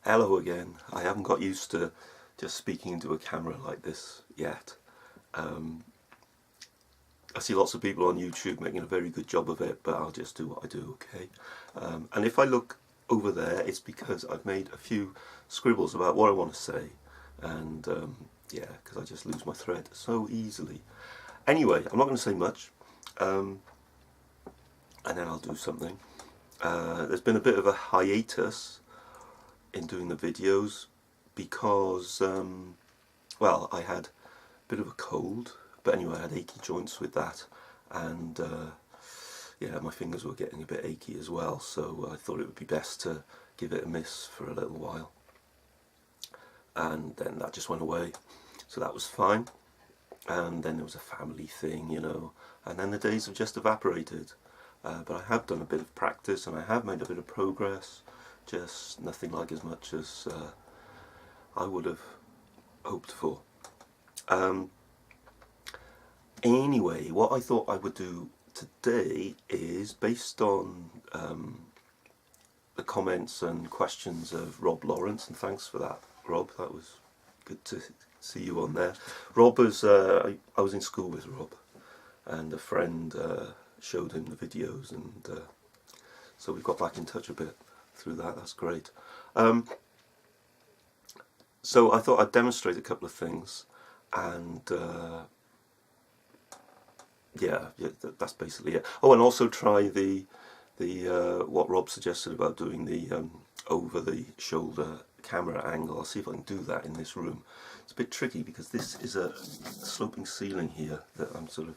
Hello again. I haven't got used to just speaking into a camera like this yet. I see lots of people on YouTube making a very good job of it, but I'll just do what I do, okay? And if I look over there, it's because I've made a few scribbles about what I want to say, and yeah, because I just lose my thread so easily. Anyway, I'm not going to say much, and then I'll do something. There's been a bit of a hiatus in doing the videos because, well, I had a bit of a cold, but anyway, I had achy joints with that, and yeah, my fingers were getting a bit achy as well, so I thought it would be best to give it a miss for a little while, and then that just went away, so that was fine. And then there was a family thing, you know, and then the days have just evaporated. But I have done a bit of practice and I have made a bit of progress, just nothing like as much as I would have hoped for. Anyway, what I thought I would do today is based on the comments and questions of Rob Lawrence, and thanks for that, Rob, that was good to see you on there. Rob was, I was in school with Rob, and a friend showed him the videos, and so we got back in touch a bit through that. That's great. So I thought I'd demonstrate a couple of things, and yeah, that's basically it. Oh, and also try the what Rob suggested about doing the over the shoulder camera angle. I'll see if I can do that in this room. It's a bit tricky because this is a sloping ceiling here that I'm sort of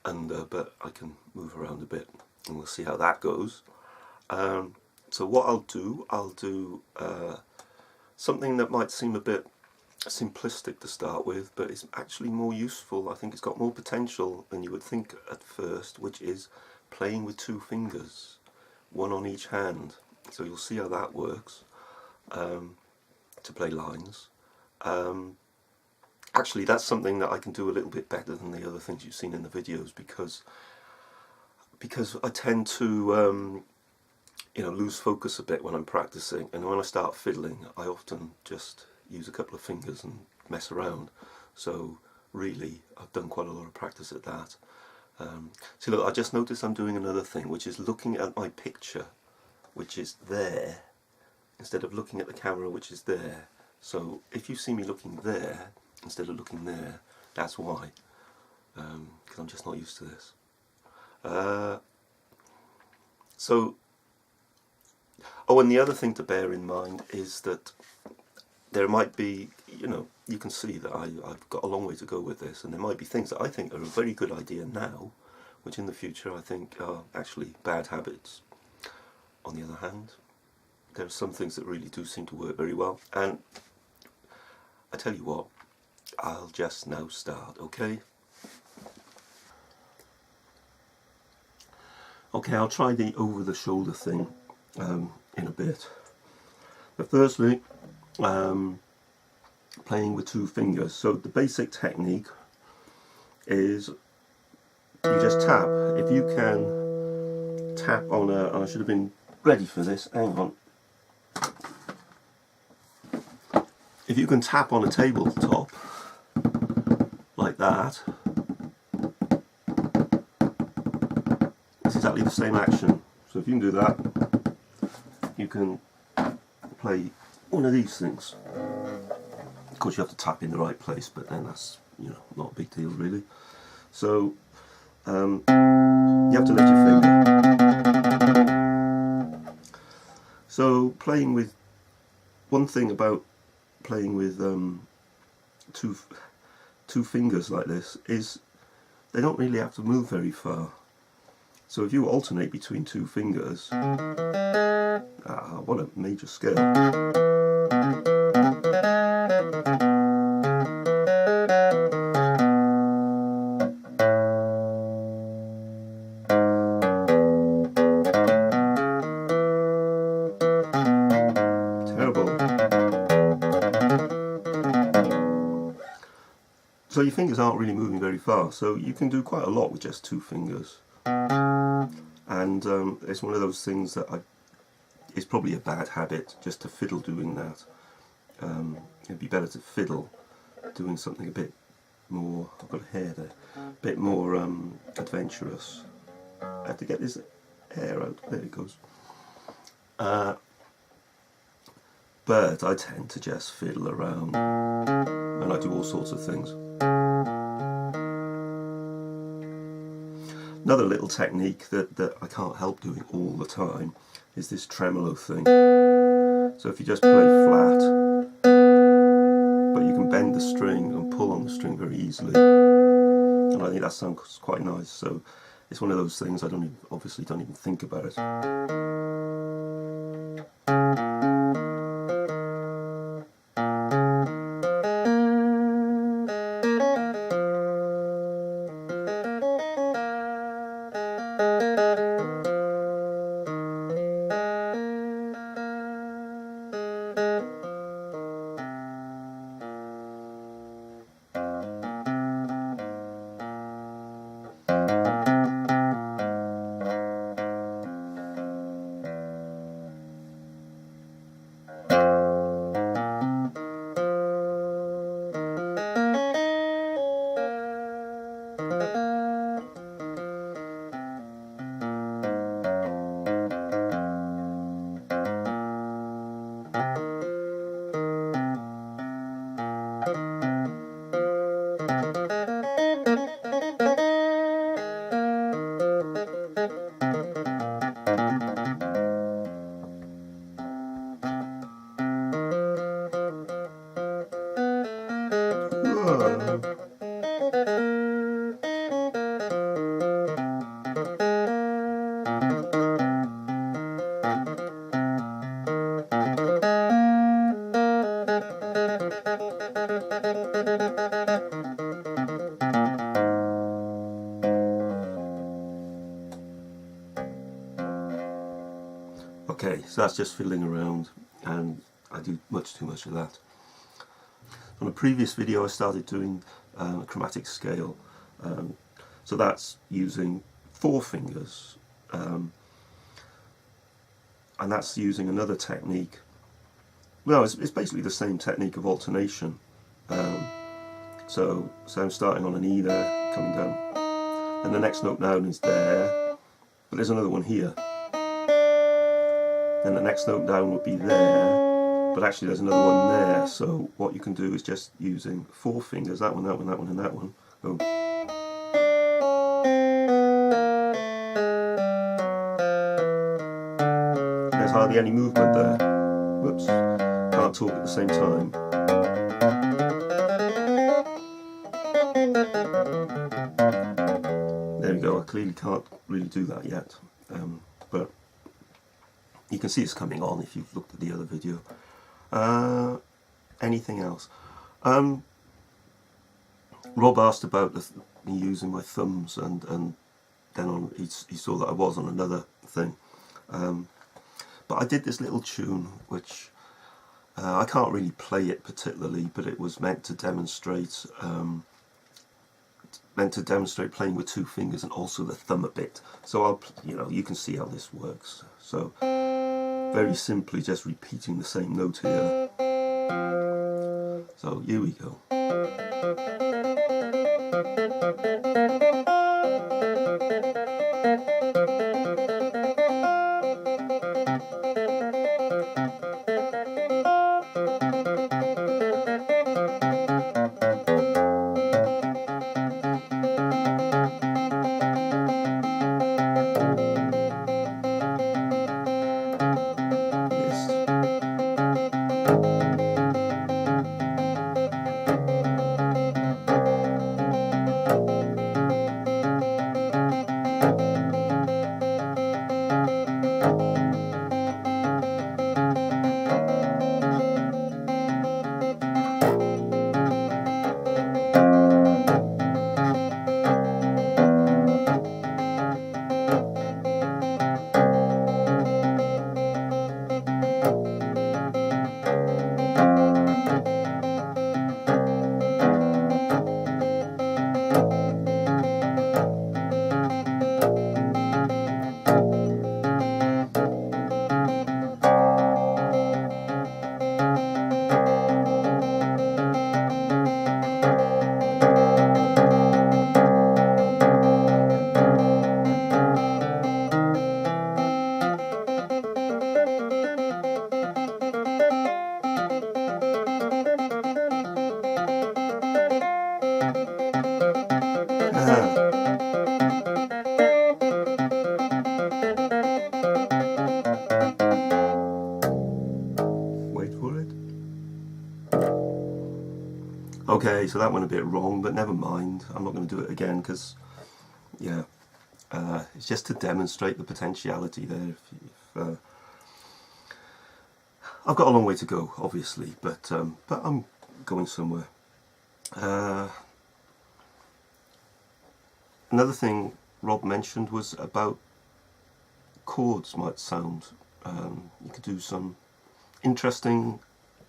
under, but I can move around a bit and we'll see how that goes. So what I'll do something that might seem a bit simplistic to start with, but it's actually more useful. I think it's got more potential than you would think at first, which is playing with two fingers, one on each hand. So you'll see how that works to play lines. Actually, that's something that I can do a little bit better than the other things you've seen in the videos, because I tend to you know, lose focus a bit when I'm practicing, and when I start fiddling I often just use a couple of fingers and mess around. So really I've done quite a lot of practice at that. See, look, I just noticed I'm doing another thing, which is looking at my picture, which is there, instead of looking at the camera, which is there. So if you see me looking there instead of looking there, that's why, because I'm just not used to this. So, oh, and the other thing to bear in mind is that there might be, you know, you can see that I've got a long way to go with this, and there might be things that I think are a very good idea now, which in the future I think are actually bad habits. On the other hand, there are some things that really do seem to work very well, and I tell you what, I'll just now start, okay? Okay, I'll try the over the shoulder thing in a bit. But firstly, playing with two fingers. So the basic technique is you just tap. If you can tap on a, I should have been ready for this, hang on. If you can tap on a tabletop like that, it's exactly the same action. So if you can do that, you can play one of these things. Of course you have to tap in the right place, but then that's, you know, not a big deal really. So you have to lift your finger. So playing with, one thing about playing with two fingers like this is they don't really have to move very far. So if you alternate between two fingers, what a major scale. So your fingers aren't really moving very far, so you can do quite a lot with just two fingers. And it's one of those things that it's probably a bad habit just to fiddle doing that. It'd be better to fiddle doing something a bit more, I've got a hair there, a bit more adventurous. I have to get this hair out, there it goes. But I tend to just fiddle around and I do all sorts of things. Another little technique that I can't help doing all the time is this tremolo thing. So if you just play flat, but you can bend the string and pull on the string very easily, and I think that sounds quite nice. So it's one of those things I obviously don't even think about it. Okay, so that's just fiddling around, and I do much too much of that. On a previous video I started doing a chromatic scale, so that's using 4 fingers, and that's using another technique. Well, it's basically the same technique of alternation. So I'm starting on an E there, coming down, and the next note down is there, but there's another one here. Then the next note down would be there, but actually there's another one there. So what you can do is just using 4 fingers, that one, that one, that one, and that one. Go. There's hardly any movement there. Whoops, can't talk at the same time. There we go, I clearly can't really do that yet, but you can see it's coming on if you've looked at the other video. Anything else? Rob asked about me using my thumbs, and then he saw that I was on another thing. But I did this little tune, which I can't really play it particularly, but it was meant to demonstrate playing with 2 fingers and also the thumb a bit. So you can see how this works. So very simply just repeating the same note here. So here we go. Wait for it. Okay, so that went a bit wrong, but never mind. I'm not going to do it again because, yeah, it's just to demonstrate the potentiality there. If, I've got a long way to go, obviously, but I'm going somewhere. Another thing Rob mentioned was about chords might sound. You could do some interesting,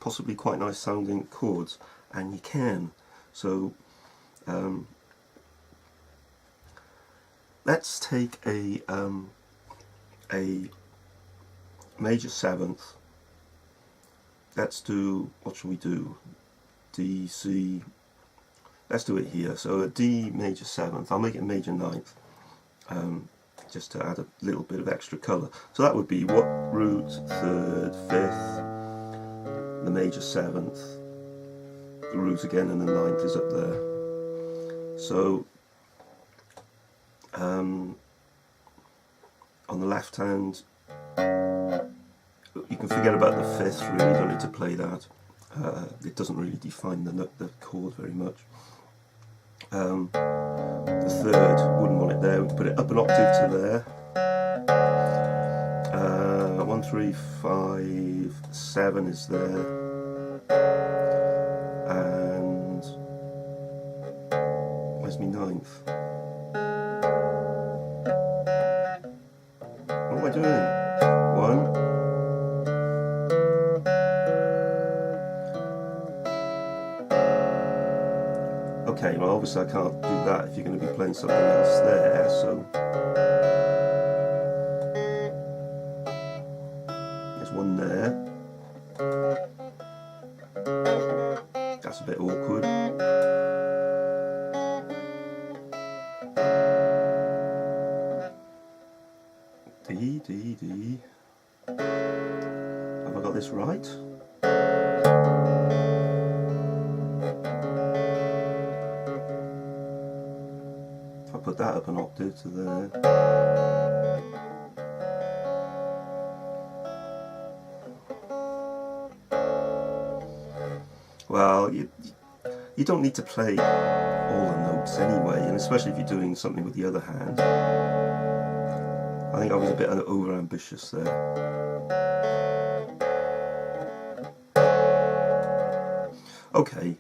possibly quite nice sounding chords, and you can. So let's take a major seventh. Let's do, what shall we do? D, C. Let's do it here. So a D major seventh. I'll make it major ninth, just to add a little bit of extra colour. So that would be what root, third, fifth, the major seventh, the root again, and the ninth is up there. So on the left hand, you can forget about the fifth, really, you don't need to play that. It doesn't really define the chord very much. The third, wouldn't want it there, we can put it up an octave to there. 1, 3, 5, 7 is there. And where's my ninth? What am I doing? 1. Okay, well obviously I can't do that if you're going to be playing something else there, so there's one there. That's a bit awkward. D, D, D. Have I got this right? Put that up an octave to there. Well, you don't need to play all the notes anyway, and especially if you're doing something with the other hand. I think I was a bit over ambitious there. Okay.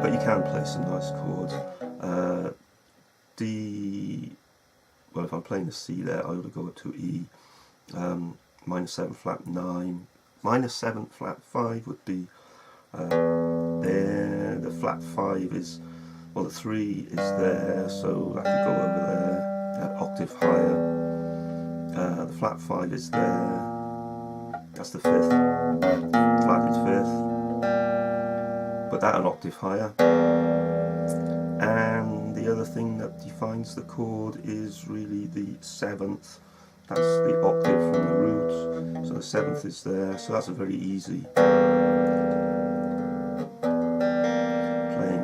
But you can play some nice chords. D, well if I'm playing the C there, I ought to go up to E. Minor 7 flat 9. Minor 7 flat 5 would be there. The flat 5 is, well the 3 is there, so I could go over there, an octave higher. The flat 5 is there. That's the 5th. Flat is 5th. Put that an octave higher. And the other thing that defines the chord is really the 7th. That's the octave from the root, so the 7th is there, so that's a very easy playing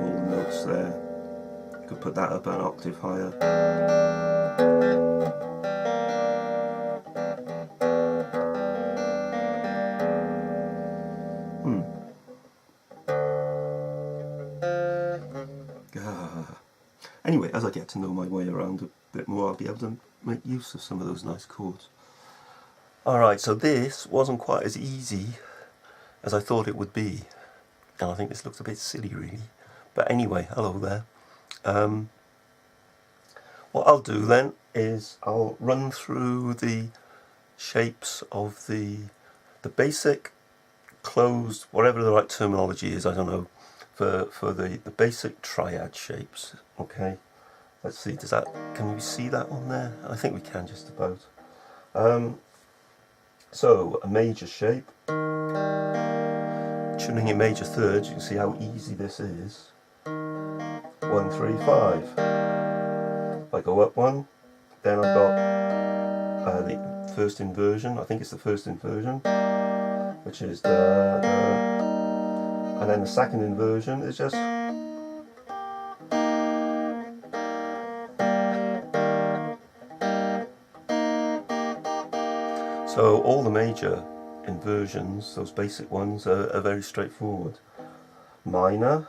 all the notes there. You could put that up an octave higher. Anyway, as I get to know my way around a bit more, I'll be able to make use of some of those nice chords. Alright, so this wasn't quite as easy as I thought it would be. And I think this looks a bit silly, really. But anyway, hello there. What I'll do then is I'll run through the shapes of the basic, closed, whatever the right terminology is, I don't know, for the basic triad shapes. Okay, let's see, can we see that on there? I think we can just about. So a major shape, tuning in major thirds, you can see how easy this is. 1, 3, 5. If I go up one, then I've got the first inversion. I think it's the first inversion, which is the, and then the second inversion is just. So all the major inversions, those basic ones, are very straightforward. Minor,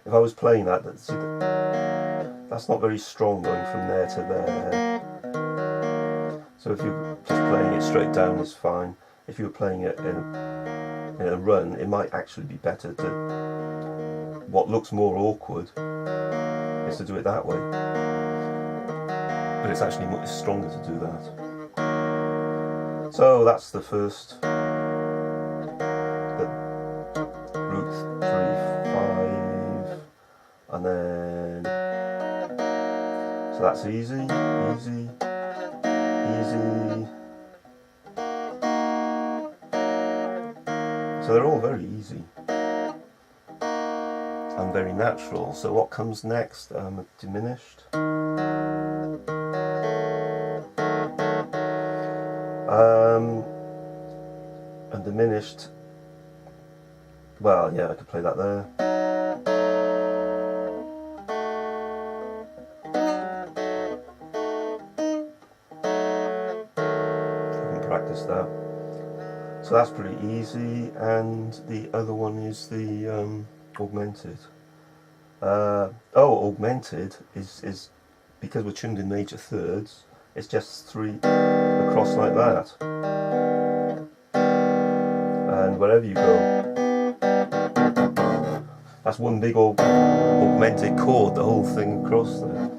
if I was playing that, that's not very strong going from there to there. So if you're just playing it straight down, it's fine. If you were playing it in a run, it might actually be better to, what looks more awkward is to do it that way. But it's actually much stronger to do that. So that's the first, the root 3, 5, and then, so that's easy, easy, easy. So they're all very easy and very natural. So what comes next? Diminished. And diminished, well, yeah, I could play that there. I can practice that. So that's pretty easy, and the other one is the augmented. Augmented is because we're tuned in major thirds, it's just 3 across like that. And wherever you go, that's one big augmented chord, the whole thing across there.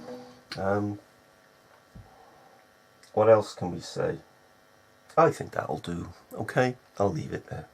What else can we say? I think that'll do. Okay, I'll leave it there.